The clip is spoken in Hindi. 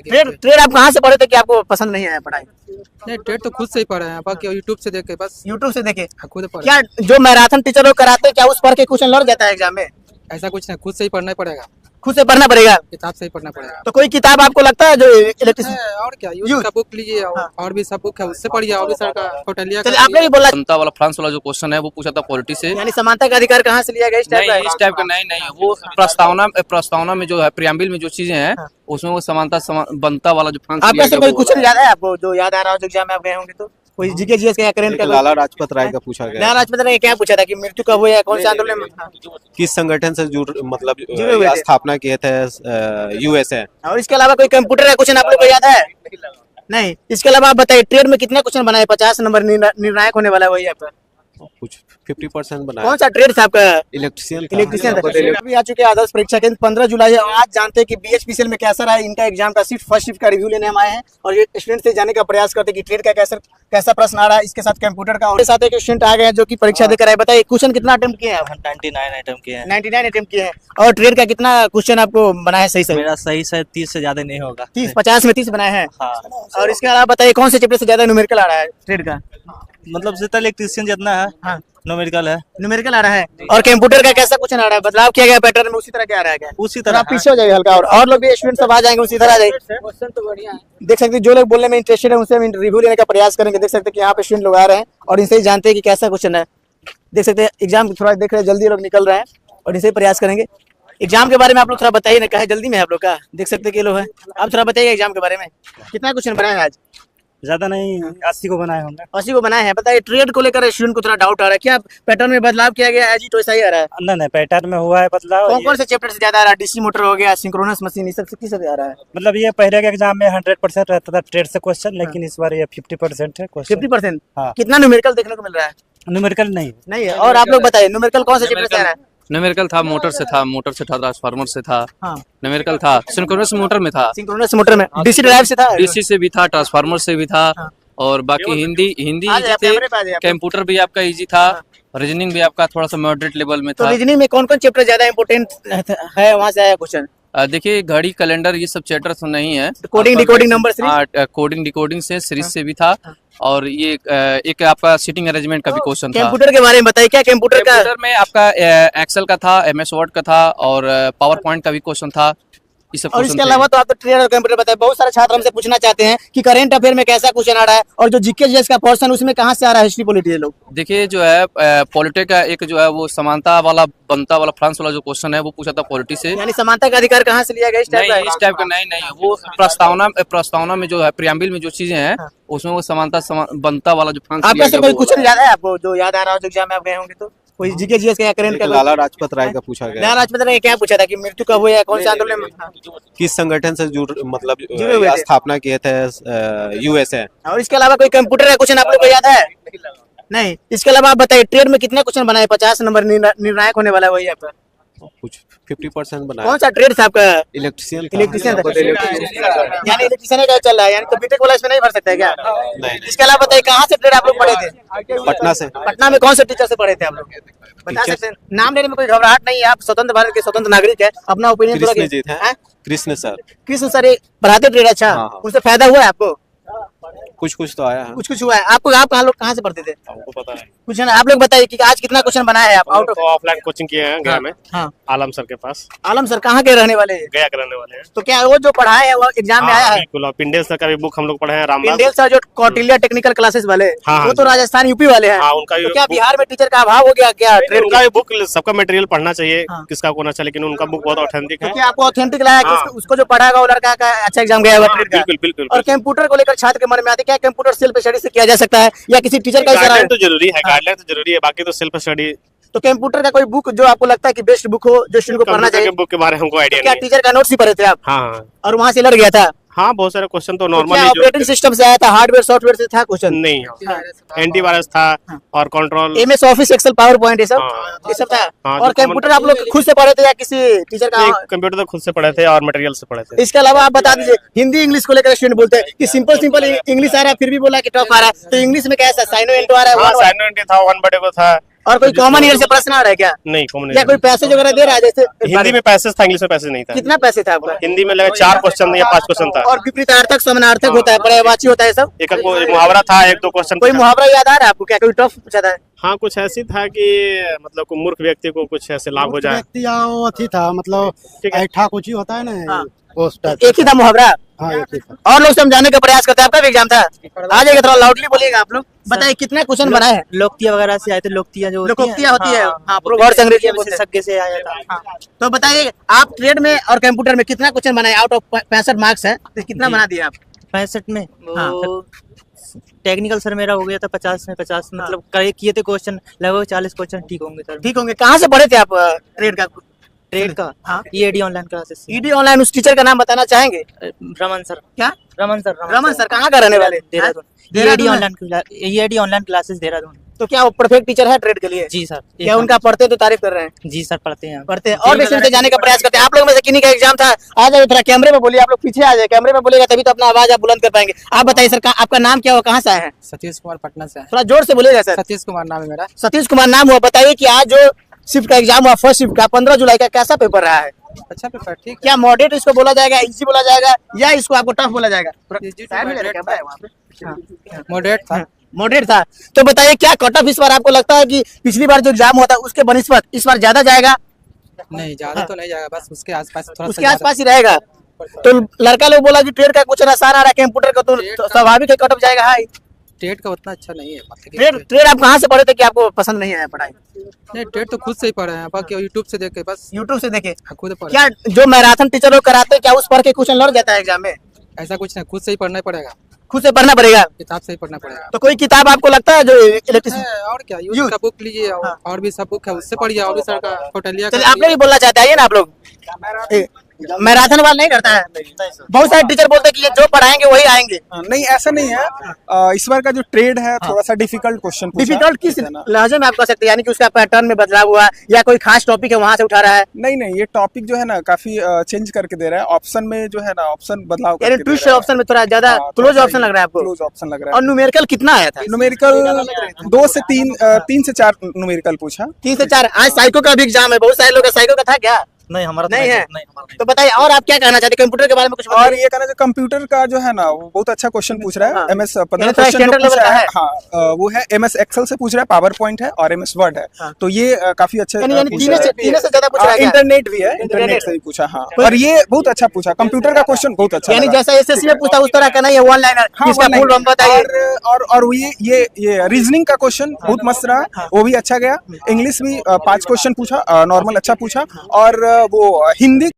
ट्रेड आप कहाँ से पढ़े थे कि आपको पसंद नहीं आया पढ़ाई? नहीं, ट्रेड तो खुद से ही पढ़े हैं, बाकी यूट्यूब से देख के बस यूट्यूब से देखे? खुद पढ़े। क्या जो मैराथन टीचर लोग कराते हैं क्या उस पढ़ के क्वेश्चन लड़ जाता है एग्जाम में? ऐसा कुछ नहीं, खुद से ही पढ़ना पड़ेगा, खुद से पढ़ना पड़ेगा। किताब से ही पढ़ना पड़ेगा। तो कोई किताब आपको लगता है जो इलेक्ट्रिसिटी? और क्या, यूज का बुक लीजिए और भी सब बुक है, उससे पढ़िए। और भी सर का होटलिया चलिए आपने भी बोला समानता वाला फ्रांस वाला जो क्वेश्चन है वो पूछा था पॉलिटी से। यानी समानता का अधिकार कहाँ से लिया गया? इस टाइप नहीं, इस टाइप का नहीं, वो प्रस्तावना में जो है, प्रियम्बल में जो चीजें हैं उसमें वो बनता वाला जो फ्रांस आपका से कोई क्वेश्चन याद है आपको जो याद आ रहा हो जो एग्जाम में आप गए होंगे? तो कोई जीके जीएस का या करंट का? लाला लाजपत राय का पूछा गया। लाला लाजपत राय क्या पूछा था कि मृत्यु कब हुई है, कौन से आंदोलन में? किस संगठन से जुड़े हुए थे? स्थापना किए थे? यूएसए। और इसके अलावा कोई कंप्यूटर का क्वेश्चन आप लोग को याद है? नहीं। इसके अलावा आप बताइए ट्रेड में कितने क्वेश्चन बनाए? 50 नंबर निर्णायक होने वाला है वही आपका। कुछ 50% बनाया। कौन सा ट्रेड था आपका? इलेक्ट्रिशियन। इलेक्ट्रिशियन अभी आ चुके हैं आदर्श परीक्षा केंद्र 15 जुलाई है। और आज जानते हैं कि बीएचपीसीएल में कैसा रहा है इनका एग्जाम का शिफ्ट, फर्स्ट शिफ्ट का रिव्यू लेने हम आए हैं और ये स्टूडेंट से जाने का प्रयास करते हैं कि ट्रेड का कैसा प्रश्न आ रहा है। इसके साथ कंप्यूटर का और साथ एक स्टूडेंट आ गए हैं जो कि परीक्षा देकर आए। बताइए क्वेश्चन कितना अटेम्प्ट किए हैं आप? 99 अटेम्प्ट किए हैं। 99 अटेम्प्ट किए हैं। और ट्रेड का कितना क्वेश्चन आपको बना है सही? मेरा सही से 30 से ज्यादा नहीं होगा। 30, 50 में 30 बनाए हैं। हाँ। और इसके अलावा बताइए कौन से चैप्टर से ज्यादा न्यूमेरिकल आ रहा है ट्रेड का? मतलब जितना इलेक्ट्रिशियन जितना है हाँ। न्यूमेरिकल है। न्यूमेरिकल आ रहा है। और कंप्यूटर का कैसा क्वेश्चन आ रहा है? बदलाव किया गया पैटर्न में, उसी तरह क्या आ रहा है क्या? उसी तरह आप पीछे हो जाइए हल्का। और लोग भी स्टूडेंट सब आ जाएंगे उसी तरह आ जाएंगे। क्वेश्चन तो बढ़िया है। देख सकते हैं जो लोग बोलने में इंटरेस्टेड है उनसे हम रिव्यू लेने का प्रयास करेंगे। देख सकते हैं कि यहाँ पे स्टूडेंट लोग आ रहे हैं और इनसे ही जानते हैं कि कैसा क्वेश्चन है। देख सकते हैं एग्जाम थोड़ा देख रहे हैं, जल्दी लोग निकल रहे हैं और इनसे प्रयास करेंगे। एग्जाम के बारे में आप लोग थोड़ा बताइए ना, कहा जल्दी में है आप लोग का? देख सकते हैं कि लोग हैं। आप थोड़ा बताइए एग्जाम के बारे में कितना क्वेश्चन बनाए हैं आज? ज्यादा नहीं, 80 को बनाए होंगे। 80 को बनाए हैं। बताइए ट्रेड को लेकर स्टूडेंट को थोड़ा डाउट आ रहा है, क्या पैटर्न में बदलाव किया गया है? तो ऐसा ही आ रहा है? नहीं, पैटर्न में हुआ है बदलाव। कौन से चैप्टर से ज्यादा आ रहा है? डीसी मोटर हो गया, सिंक्रोनस मशीन, इस सब से किस आ रहा है? मतलब ये पहले के एग्जाम में 100% रहता था ट्रेड से क्वेश्चन, लेकिन इस बार ये 50% है क्वेश्चन। 50%? हाँ। कितना न्यूमेरिकल देखने को मिल रहा है? न्यूमेरिकल नहीं है। और आप लोग बताइए न्यूमेरिकल कौन से चैप्टर से आ रहा है? न्यूमेरिकल था, मोटर से था, ट्रांसफार्मर से था। हाँ। न्यूमेरिकल था, सिंक्रोनस मोटर में था, सिंक्रोनस मोटर में। डीसी ड्राइव से था? डीसी से भी था, ट्रांसफार्मर से भी था। और बाकी हिंदी इजी थे, कंप्यूटर भी आपका इजी था, रीजनिंग भी आपका थोड़ा सा मॉडरेट लेवल में था। तो रीजनिंग में कौन कौन चैप्टर ज्यादा इंपोर्टेंट है वहाँ से आया क्वेश्चन? देखिए घड़ी, कैलेंडर, ये सब चैप्टर तो नहीं है। Coding decoding number series? Coding decoding से सीरीज से भी था। और ये एक आपका सीटिंग अरेंजमेंट का भी क्वेश्चन था। कंप्यूटर के बारे में बताइए, क्या कंप्यूटर में आपका एक्सेल का था, MS वर्ड का था और पावर पॉइंट का भी क्वेश्चन था। और इसके अलावा तो आप तो ट्रेड और कंप्यूटर बताए। बहुत सारे छात्र हमसे पूछना चाहते हैं कि करंट अफेयर में कैसा क्वेश्चन आ रहा है और जो जीके जीएस का पोर्शन उसमें कहाँ से आ रहा है, हिस्ट्री पॉलिटी लोग? देखिए जो है पॉलिटी का एक जो है वो समानता वाला बनता वाला फ्रांस वाला जो क्वेश्चन है वो पूछा था पॉलिटी से। यानी समानता का अधिकार कहाँ से लिया गया? इस टाइप का नहीं, वो प्रस्तावना में जो है, प्रियम्बल में जो चीजें हैं उसमें वो बनता वाला जो फ्रांस। आपका से कोई क्वेश्चन याद है आपको जो याद आ रहा हो जो एग्जाम में आप गए होंगे? तो कोई जीके जीएस का या करंट का? लाला लाजपत राय का पूछा गया। लाला लाजपत राय क्या पूछा था कि मृत्यु कब हुई है, कौन से आंदोलन में? किस संगठन से जुड़े हुए थे? स्थापना किए थे? यूएसए। और इसके अलावा कोई कंप्यूटर का क्वेश्चन आप लोग को याद है? नहीं। इसके अलावा आप बताइए ट्रेड में कितने क्वेश्चन बनाए? 50 नंबर निर्णायक होने वाला है वही आपका। कुछ 50% बनाया। कौन सा ट्रेड था आपका? इलेक्ट्रिशियन। इलेक्ट्रिशियन यानी इलेक्ट्रिशियन का चल रहा है, यानी तो बीटेक वाला इसमें नहीं भर सकता है क्या? नहीं। इसके अलावा बताइए कहाँ से ट्रेड आप लोग पढ़े थे? पटना से। पटना में कौन से टीचर से पढ़े थे आप लोग? बता सकते हैं? नाम लेने में कोई घबराहट नहीं है, आप स्वतंत्र भारत के स्वतंत्र नागरिक है, अपना opinion. Krishna sir. Krishna sir ये पढ़ाते ट्रेड? अच्छा, उनसे फायदा हुआ है आपको? कुछ तो आया है। कुछ हुआ है आपको? आप कहाँ से पढ़ते थे? हमको पता नहीं। कुछ है ना, आप लोग बताइए कि आज कितना क्वेश्चन बनाया है आप? आउट ऑफ ऑफलाइन कोचिंग किए हैं गया में। हाँ। आलम सर के पास। आलम सर कहाँ के रहने वाले हैं? गया के रहने वाले हैं। तो क्या वो जो पढ़ाए है वो एग्जाम में आया है? बिल्कुल। और पिंडेल सर का भी बुक हम लोग पढ़े हैं, रामबाग। पिंडेल सर जो कौटिल्य टेक्निकल क्लासेस वाले, हाँ, वो तो राजस्थान यूपी वाले हैं। उनका तो क्या बिहार में टीचर का अभाव हो गया क्या? उनका भी बुक, सबका मटेरियल पढ़ना चाहिए, किसका को ना चाहिए, लेकिन उनका बुक बहुत ऑथेंटिक है। क्या आपको ऑथेंटिक लगा कि उसको जो पढ़ाएगा वो लड़का का अच्छा एग्जाम गया होगा? बिल्कुल। और कंप्यूटर को लेकर छात्र के मन में आते क्या कंप्यूटर सेल्फ स्टडी से किया जा सकता है या किसी टीचर का? गाइडलाइन तो जरूरी है, गाइडलाइन तो जरूरी है, बाकी तो सेल्फ स्टडी। तो कंप्यूटर का कोई बुक जो आपको लगता है कि बेस्ट बुक हो जो स्टूडेंट को पढ़ना चाहिए? बुक के बारे में हमको आइडिया क्या नहीं है। टीचर का नोट्स ही पढ़े थे आप? हाँ। और वहाँ से लड़ गया था? हाँ, बहुत सारे क्वेश्चन तो नॉर्मल ऑपरेटिंग सिस्टम से आया था, हार्डवेयर सॉफ्टवेयर से था क्वेश्चन? नहीं, एंटीवायरस था और control, MS Office, Excel, PowerPoint, ये सब था। और कंप्यूटर आप लोग खुद से पढ़े थे या किसी टीचर का? कंप्यूटर तो खुद से पढ़े थे और मटेरियल से पढ़े थे। इसके अलावा आप बता दीजिए हिंदी इंग्लिश को लेकर स्टूडेंट बोलते हैं कि सिंपल इंग्लिश आ रहा है फिर भी बोला कि टफ आ रहा है, तो इंग्लिश में कैसा साइनो एंटो आ रहा है? साइनो एंटो था, वन बड़े को था, और कोई कॉमन ईयर से प्रश्न आ रहा है क्या, नहीं कॉमन या कोई पैसेज वगैरह दे रहा है जैसे हिंदी में पैसेज था, इंग्लिश में पैसेज नहीं था। कितना पैसे था आपका? हिंदी में लगा 4 क्वेश्चन या 5 क्वेश्चन था। और विपरीतार्थक समानार्थक होता है, पर्यायवाची होता है सब। एक मुहावरा था, 1-2 क्वेश्चन। कोई मुहावरा याद आ रहा है आपको क्या, कोई टफ पूछा था? हाँ कुछ ऐसी था कि मतलब कोई मूर्ख व्यक्ति को कुछ ऐसे लाभ हो जाए। व्यक्ति या वो अथी था, मतलब ठीक है। ऐठा कुछ ही होता है ना, हाँ। उस टाइप। एक ही था मुहावरा? हाँ एक ही था। और लोग समझाने का प्रयास करते हैं। आपका भी एग्जाम था, आ जाएगा, थोड़ा लाउडली बोलिएगा आप लोग। बताइए कितना क्वेश्चन बना है? लोकतिया वगैरह से आए थे, लोकतिया जो लोकोक्तिया होती है, हाँ, प्रोवर्ड्स वर्ड्स अंग्रेजी में बोलते हैं। विशेषज्ञ से आया था। हाँ। तो बताइए आप ट्रेड में और कंप्यूटर में कितना क्वेश्चन बनाए? आउट ऑफ 65 मार्क्स है तो कितना बना दिया आप? 65 में हाँ। वो टेक्निकल सर मेरा हो गया था 50 में 50, मतलब किए थे क्वेश्चन लगभग 40 क्वेश्चन ठीक होंगे सर। ठीक होंगे। कहाँ से पढ़े थे आप ट्रेड का? ट्रेड का हाँ। EAD online classes. ED online, उस टीचर का नाम बताना चाहेंगे? रमन सर। क्या? रमन सर कहाँ का रहने वाले? Dehradun. EAD online classes Dehradun. तो क्या वो परफेक्ट टीचर है ट्रेड के लिए? जी सर। क्या उनका पढ़ते तो तारीफ कर रहे हैं? जी सर पढ़ते हैं। पढ़ते हैं और भी स्टूडेंट जाने का प्रयास करते हैं। आप लोग में से किन्हीं का एग्जाम था? आ जाए थोड़ा कैमरे में बोलिए, आप लोग पीछे आ जाए, कैमरे में बोलेगा तभी तो अपना आवाज आप बुलंद कर पाएंगे। आप बताइए सर, आपका नाम क्या हुआ, कहाँ से आए हैं? सतीश कुमार पटना से है। थोड़ा जोर से बोलिएगा सर। सतीश कुमार नाम है मेरा। सतीश कुमार नाम हुआ। बताइए कि आज जो शिफ्ट का एग्जाम हुआ, फर्स्ट शिफ्ट का 15 जुलाई का, कैसा पेपर रहा है? अच्छा पेपर ठीक क्या मॉडरेट इसको बोला जाएगा, इजी बोला जाएगा, या इसको आपको टफ बोला जाएगा? मॉडरेट था। मॉडरेट था। तो बताइए क्या कट ऑफ इस बार आपको लगता है कि पिछली बार जो एग्जाम हुआ था उसके बनिस्बत इस बार ज्यादा जाएगा? नहीं ज्यादा तो नहीं जाएगा, बस उसके आसपास थोड़ा उसके आसपास ही रहेगा। तो लड़का लोग बोला कि ट्रेड का कुछ आसान आ रहा है, कंप्यूटर का तो स्वाभाविक है कट ऑफ जाएगा हाई। ट्रेड का उतना अच्छा नहीं है। ट्रेड आप कहाँ से पढ़े थे कि आपको पसंद नहीं आया पढ़ाई? नहीं ट्रेड तो खुद से ही पढ़े हैं, बाकी यूट्यूब से देख के बस। यूट्यूब से देखे? खुद पढ़े। क्या जो मैराथन टीचर लोग कराते हैं क्या उस पढ़ के क्वेश्चन लड़ जाता है एग्जाम में? ऐसा कुछ नहीं, खुद से ही पढ़ना पड़ेगा, खुद से पढ़ना पड़ेगा। किताब से ही पढ़ना पड़ेगा। तो कोई किताब आपको लगता है जो इलेक्ट्रिसिटी? और क्या यूज का बुक लीजिए, और भी सब बुक है, उससे पढ़िए। और भी सर का कौटिल्य चलिए आप लोग भी बोलना चाहते हैं ना आप लोग? मैराथन वाला नहीं करता है? बहुत सारे टीचर बोलते हैं कि ये जो पढ़ाएंगे वही आएंगे। नहीं ऐसा नहीं है। इस बार का जो ट्रेड है थोड़ा सा डिफिकल्ट क्वेश्चन डिफिकल्ट किस लहजे में आप कह सकते हैं, यानी कि उसका पैटर्न में बदलाव हुआ या कोई खास टॉपिक है वहां से उठा रहा है? नहीं ये टॉपिक जो है ना काफी चेंज करके दे रहा है। ऑप्शन में जो है ना ऑप्शन बदलाव यानी ट्विस्ट ऑप्शन में थोड़ा ज्यादा क्लोज ऑप्शन लग रहा है आपको? क्लोज ऑप्शन लग रहा और न्यूमेरिकल कितना आया था? है। न्यूमेरिकल 2 से 3 से 4 न्यूमेरिकल पूछा। 3 से 4। आज साइको का भी एग्जाम है, बहुत सारे लोग का साइको का था क्या? नहीं हमारा नहीं है। तो बताइए और आप क्या कहना चाहते हैं कंप्यूटर के बारे में कुछ? और ये कहना चाहिए कंप्यूटर का जो है ना वो बहुत अच्छा क्वेश्चन पूछ रहा है। हाँ। MS यानी 15 थोड़ा क्वेश्चन स्टैंडर्ड जो पूछ लेवल रहा का है। हाँ वो है MS एक्सेल से पूछ रहा है, पावर पॉइंट है और MS वर्ड है। हाँ। तो ये काफी अच्छे यानी पूछ तीन रहा है। से ज्यादा पूछ रहा है क्या? इंटरनेट भी है, इंटरनेट से भी पूछा। हाँ और ये बहुत अच्छा पूछा, कंप्यूटर का क्वेश्चन बहुत अच्छा यानी लगा। जैसा एसएससी में पूछा उस तरह का नहीं है, वन लाइनर। हाँ, इसका one फुल liner। फॉर्म बताइए। और ये रीजनिंग का क्वेश्चन बहुत मस्त रहा, वो भी अच्छा गया। इंग्लिश भी 5 क्वेश्चन पूछा, नॉर्मल अच्छा पूछा। और वो हिंदी